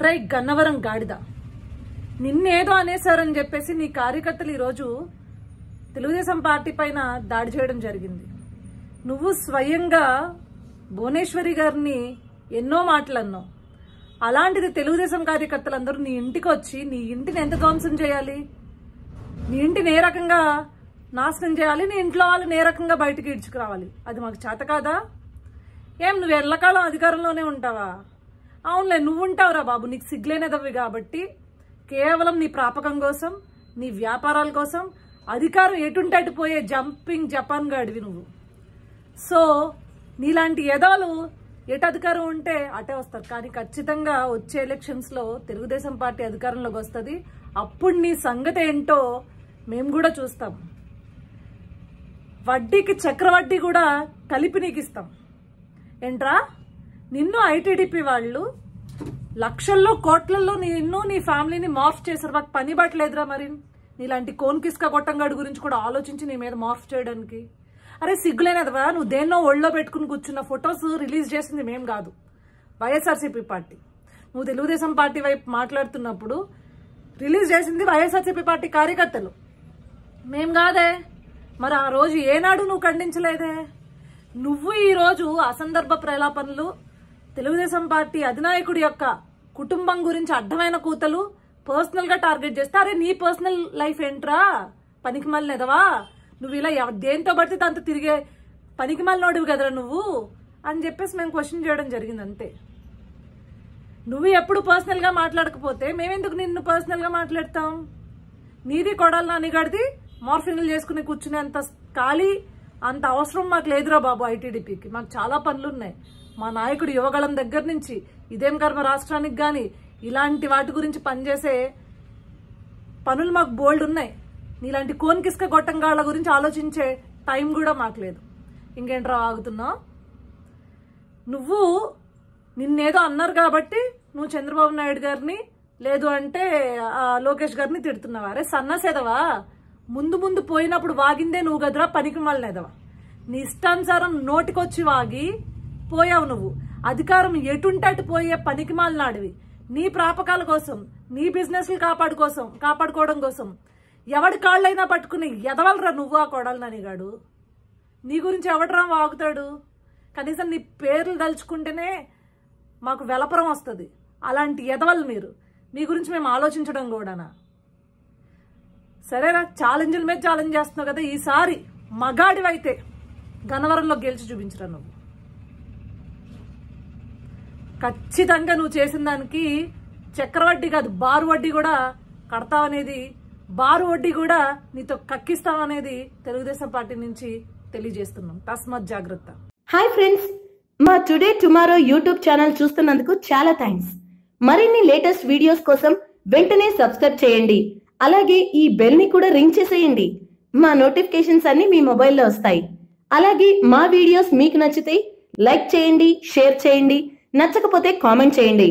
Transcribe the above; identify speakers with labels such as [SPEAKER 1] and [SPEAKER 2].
[SPEAKER 1] Try Gannavaram గాడిద నిన్నేదో అనేసారని చెప్పేసి నీ కార్యకర్తలు ఈరోజు తెలుగుదేశం పార్టీ పైన దాడి చేయడం జరిగింది. నువ్వు స్వయంగా భువనేశ్వరి గారిని ఎన్నో మాటలు అన్నావు. అలాంటిది తెలుగుదేశం కార్యకర్తలందరూ నీ ఇంటికి వచ్చి నీ ఇంటిని ఎంత ధ్వంసం చేయాలి, నీ ఇంటిని ఏ రకంగా నాశనం చేయాలి, నీ ఇంట్లో వాళ్ళని ఏ రకంగా బయటకు ఈడ్చుకురావాలి, అది మాకు చేత కాదా? ఏం నువ్వు ఎల్లకాలం అధికారంలోనే ఉంటావా? అవునులే, నువ్వు ఉంటావురా బాబు, నీకు సిగ్గులేనిదవి కాబట్టి కేవలం నీ ప్రాపకం కోసం, నీ వ్యాపారాల కోసం అధికారం ఎటుంటే అటు పోయే జంపింగ్ జపాన్ గాడివి నువ్వు. సో నీలాంటి ఎదవలు ఎటు అధికారం ఉంటే అటే వస్తారు. కానీ ఖచ్చితంగా వచ్చే ఎలక్షన్స్ లో తెలుగుదేశం పార్టీ అధికారంలోకి వస్తుంది. అప్పుడు నీ సంగతి ఏంటో మేము కూడా చూస్తాం. వడ్డీకి చక్రవడ్డీ కూడా కలిపి నీకు ఇస్తాం. ఏంట్రా, నిన్ను ఐటీడీపీ వాళ్ళు లక్షల్లో కోట్లలో నిన్ను నీ ఫ్యామిలీని మార్ఫ్ చేశారు. మాకు పని పట్టలేదురా మరి నీలాంటి కోన్కిస్కా గొట్టంగాడి గురించి కూడా ఆలోచించి నీ మీద మార్ఫ్ చేయడానికి. అరే సిగ్గులేనదవా, నువ్వు దేన్నో ఒళ్ళో పెట్టుకుని కూర్చున్న ఫొటోస్ రిలీజ్ చేసింది మేం కాదు, వైఎస్ఆర్సీపీ పార్టీ. నువ్వు తెలుగుదేశం పార్టీ వైపు మాట్లాడుతున్నప్పుడు రిలీజ్ చేసింది వైఎస్ఆర్సీపీ పార్టీ కార్యకర్తలు, మేం కాదే. మరి ఆ రోజు ఏనాడు నువ్వు ఖండించలేదే. నువ్వు ఈరోజు అసందర్భ ప్రలాపనలు, తెలుగుదేశం పార్టీ అధినాయకుడి యొక్క కుటుంబం గురించి అడ్డమైన కూతలు పర్సనల్ గా టార్గెట్ చేస్తే, అరే నీ పర్సనల్ లైఫ్ ఏంట్రా పనికి మళ్ళీ నువ్వు ఇలా దేంతో పడితే దాంతో తిరిగే పనికి మళ్ళీ కదరా నువ్వు అని చెప్పేసి మేము క్వశ్చన్ చేయడం జరిగింది అంతే. నువ్వు ఎప్పుడు పర్సనల్ గా మాట్లాడకపోతే మేమెందుకు నిన్ను పర్సనల్ గా మాట్లాడతాం? నీది కొడాలి నానిగాడిది మార్ఫింగ్లు చేసుకుని కూర్చునే అంత ఖాళీ అంత అవసరం మాకు లేదురా బాబు. ఐటీడీపీకి మాకు చాలా పనులున్నాయి. మా నాయకుడు యువగళం దగ్గర నుంచి ఇదేం కర్మ రాష్ట్రానికి కానీ ఇలాంటి వాటి గురించి పనిచేసే పనులు మాకు బోల్డ్ ఉన్నాయి. నీలాంటి కోన్కిస్క గొట్టంగాళ్ళ గురించి ఆలోచించే టైం కూడా మాకు లేదు. ఇంకేంట్రా ఆగుతున్నావు? నువ్వు నిన్నేదో అన్నారు కాబట్టి నువ్వు చంద్రబాబు నాయుడు గారిని లేదు అంటే లోకేష్ గారిని తిడుతున్నావా? అరే సన్నసేదవా, ముందు ముందు పోయినప్పుడు వాగిందే నువ్వు కదరా పనికి మళ్ళనేదవా. నీ ఇష్టానుసారం నోటికొచ్చి వాగి పోయావు నువ్వు. అధికారం ఎటుంటే అటు పోయే పనికి మాలినాడివి. నీ ప్రాపకాల కోసం, నీ బిజినెస్లు కాపాడుకోవడం కోసం ఎవడి కాళ్ళైనా పట్టుకుని ఎదవలరా నువ్వు ఆ కొడాలి నానిగాడు. నీ గురించి ఎవడరా వాగుతాడు? కనీసం నీ పేర్లు తలుచుకుంటేనే మాకు వెలపరం వస్తుంది. అలాంటి ఎదవలు మీరు. మీ గురించి మేము ఆలోచించడం కూడానా? సరేరా, ఛాలెంజ్ల మీద ఛాలెంజ్ చేస్తున్నావు కదా, ఈసారి మగాడివైతే గన్నవరంలో గెలిచి చూపించరా నువ్వు. ఖచ్చితంగా నువ్వు చేసిన దానికి చక్రవడ్డీ కాదు బారు వడ్డీ కూడా కడతావనేది, బారు వడ్డీ కూడా నీతో కక్కిస్తావనేది తెలుగుదేశం పార్టీ నుంచి తెలియజేస్తున్నాం. తస్మత్ జాగ్రత్త.
[SPEAKER 2] హాయ్ ఫ్రెండ్స్, మా టుడే టుమారో యూట్యూబ్ ఛానల్ చూస్తున్నందుకు చాలా థ్యాంక్స్. మరిన్ని లేటెస్ట్ వీడియోస్ కోసం వెంటనే సబ్స్క్రైబ్ చేయండి. అలాగే ఈ బెల్ ని కూడా రింగ్ చేసేయండి. మా నోటిఫికేషన్స్ అన్ని మీ మొబైల్లో వస్తాయి. అలాగే మా వీడియోస్ మీకు నచ్చితే లైక్ చేయండి, షేర్ చేయండి, నచ్చకపోతే కామెంట్ చేయండి.